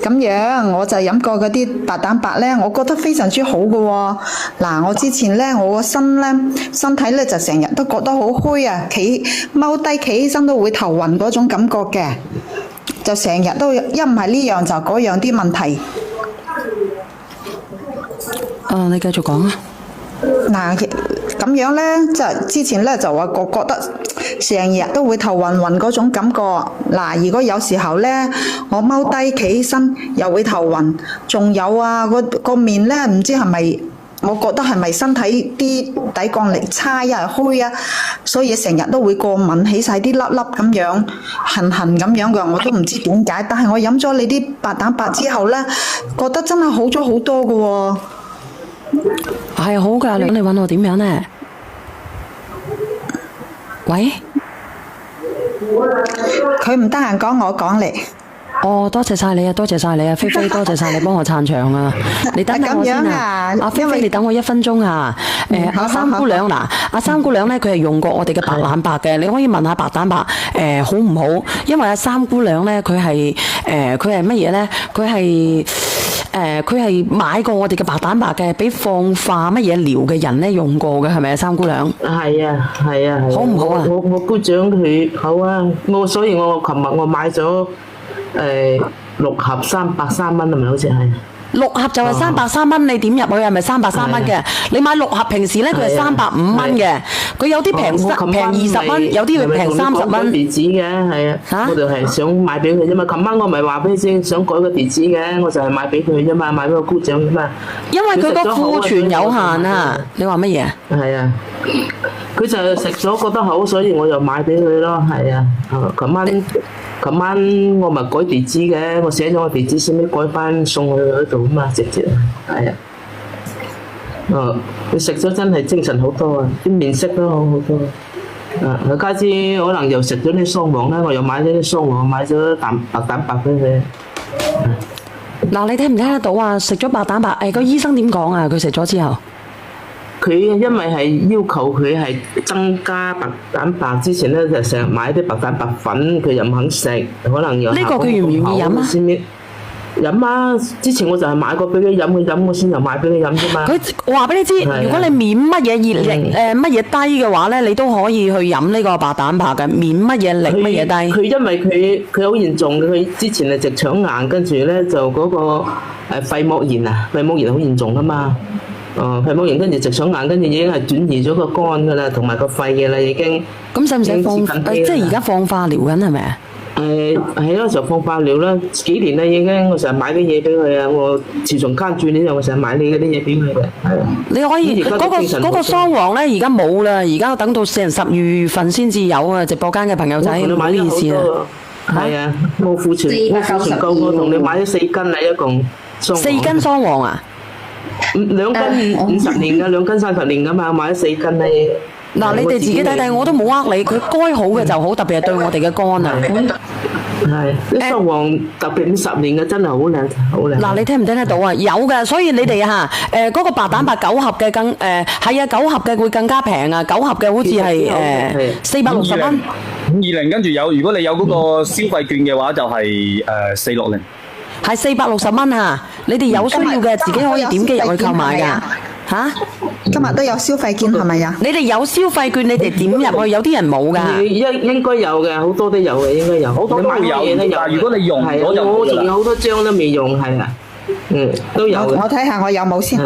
咁樣我就飲過嗰啲白蛋白咧，我覺得非常之好嘅喎。嗱，我之前咧，我個身體咧就成日都覺得好虛啊，踎低企起身都會頭暈嗰種感覺嘅，就成日都一唔係呢樣就嗰樣啲問題。你繼續講啊。嗱，咁樣咧，就之前咧就話覺得成日都會頭暈暈嗰種感覺。嗱，如果有時候咧，我踎低企起身又會頭暈，仲有啊個面咧，唔知係咪？我覺得係咪身體啲抵抗力差啊，虛啊，所以成日都會過敏，起晒啲粒粒咁樣，痕痕咁樣嘅，我都唔知點解。但係我飲咗你啲白蛋白之後咧，覺得真係好咗好多嘅喎。係好㗎，你揾我點樣呢？喂，佢唔得閒講，我講嚟。多謝晒你啊，多謝晒你啊，菲菲，多謝晒你幫我撐場啊！你等下我先啊，阿菲菲，你等我1分鐘啊！阿三姑娘嗱，阿三姑娘咧，佢係用過我哋嘅白蛋白嘅，你可以問下白蛋白好唔好？因為阿三姑娘咧，佢係乜嘢咧？佢係買過我哋嘅白蛋白嘅，俾放化乜嘢療嘅人咧用過嘅，係咪啊？三姑娘？係啊，好唔好啊？我姑丈佢好啊，所以我琴日我買咗6盒303蚊，係咪好似係？6盒就係303蚊，你點入去係咪303蚊嘅？你買6盒，平時咧佢係305蚊嘅，佢有啲平20蚊，有啲平30蚊。地址嘅係啊，我就係想買俾佢啫嘛。琴晚我咪話俾你知，想改個地址嘅，我就係買俾佢啫嘛，買俾個姑丈啫嘛。因為佢個庫存有限啊！你話乜嘢？係啊，佢就食咗覺得好，所以我就買俾佢咯。係啊，琴晚我咪改地址嘅，我寫咗個地址先，改翻送去嗰度啊嘛，直接係啊。佢食咗真係精神好多啊，啲面色都好好多。佢家姐可能又食咗啲雙黃啦，我又買咗啲雙黃，買咗白蛋白俾佢。嗱，你聽唔聽得到啊？食咗白蛋白，個醫生點講啊？佢食咗之後。佢因為係要求佢係增加白蛋白，之前咧就成日買啲白蛋白粉，佢又唔肯食，可能又呢個佢願唔願意飲啊？飲啊！之前我就係買過俾佢飲，佢飲我先又買俾佢飲啫嘛。佢話俾你知，如果你免乜嘢熱力乜嘢低嘅話咧，你都可以去飲呢個白蛋白嘅，免乜嘢力乜嘢低。佢因為佢好嚴重嘅，佢之前係直腸癌，跟住咧就嗰個肺膜炎啊，肺膜炎好嚴重啊嘛。肺膜炎跟住直腸癌，跟住已經係轉移咗個肝噶啦，同埋個肺嘅啦已經。咁使唔使放？即係而家放化療緊係咪啊？係咯，就放化療啦，幾年啦已經。我成日買啲嘢俾佢啊，我自從跟住呢，我成日買你嗰啲嘢俾佢嘅。你可以嗰個雙黃咧，而家冇啦，而家等到成12月份先至有啊！直播間嘅朋友仔，唔好意思啊。係啊，冇庫存夠，我同你買咗4斤啊，一共。4斤雙黃啊？2斤50年㗎，2斤30年㗎嘛，買咗4斤啊。嗱，你哋自己睇睇，我都冇呃你，佢該好嘅就好，特別係對我哋嘅肝啊。係，啲雙黃特別50年嘅真係好靚，好靚。嗱，你聽唔聽得到啊？有嘅，所以你哋嗰個白蛋白9盒嘅係啊，9盒嘅會更加平啊，9盒嘅好似係460蚊。520跟住有，如果你有嗰個消費券嘅話，就係460。係460蚊啊！你哋有需要嘅自己可以點擊入去購買㗎。嚇！今日都有消費券係咪啊？你哋有消費券，你哋點入去？有啲人冇㗎。應該有嘅，好多都有嘅，應該有。好多都有，但係如果你用咗就我仲有好多張都未用，係啊，都有。我睇下我有冇先。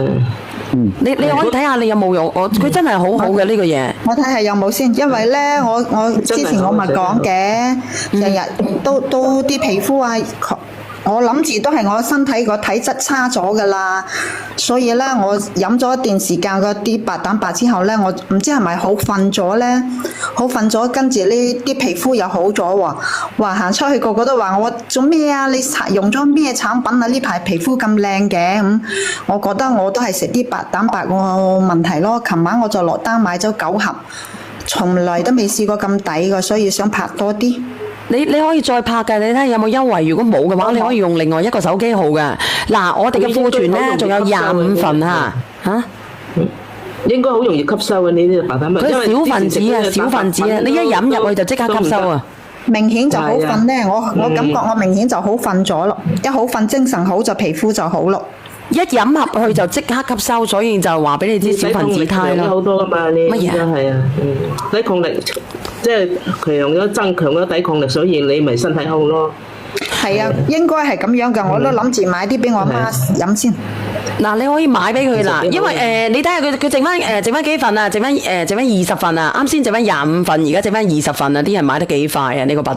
你可以睇下你有冇用，佢真係好好嘅呢個嘢。我睇下有冇先，因為咧我之前我咪講嘅，日日都啲皮膚啊。我諗住都係我身體個體質差咗噶啦，所以咧我飲咗一段時間嗰啲白蛋白之後咧，我唔知係咪好瞓咗咧，好瞓咗，跟住呢啲皮膚又好咗喎。話行出去個個都話我做咩啊？你用咗咩產品啊？呢排皮膚咁靚嘅咁，我覺得我都係食啲白蛋白個問題咯。琴晚我就落單買咗9盒，從來都未試過咁抵嘅，所以想拍多啲。你可以再拍嘅，你睇下有冇優惠。如果冇嘅話，你可以用另外一個手機號嘅。嗱，我哋嘅庫存咧仲有25份啊！嚇，應該好容易吸收嘅呢啲白蛋白。佢係小分子啊，小分子啊！你一飲入去就即刻吸收啊！明顯就好瞓咧，我感覺我明顯就好瞓咗咯，一好瞓精神好就皮膚就好咯。一飲入去就即刻吸收，所以就話俾你知小分子胎啦。好多噶嘛，呢乜嘢係啊，抵抗力即係增強咗抵抗力，所以你咪身體好咯。係啊，應該係咁樣噶，我都諗住買啲俾我媽飲先。嗱，你可以買俾佢啦，因為你睇下佢剩翻幾份啊？剩翻20份啊！啱先剩翻25份，而家剩翻20份啊！啲人買得幾快啊？呢個白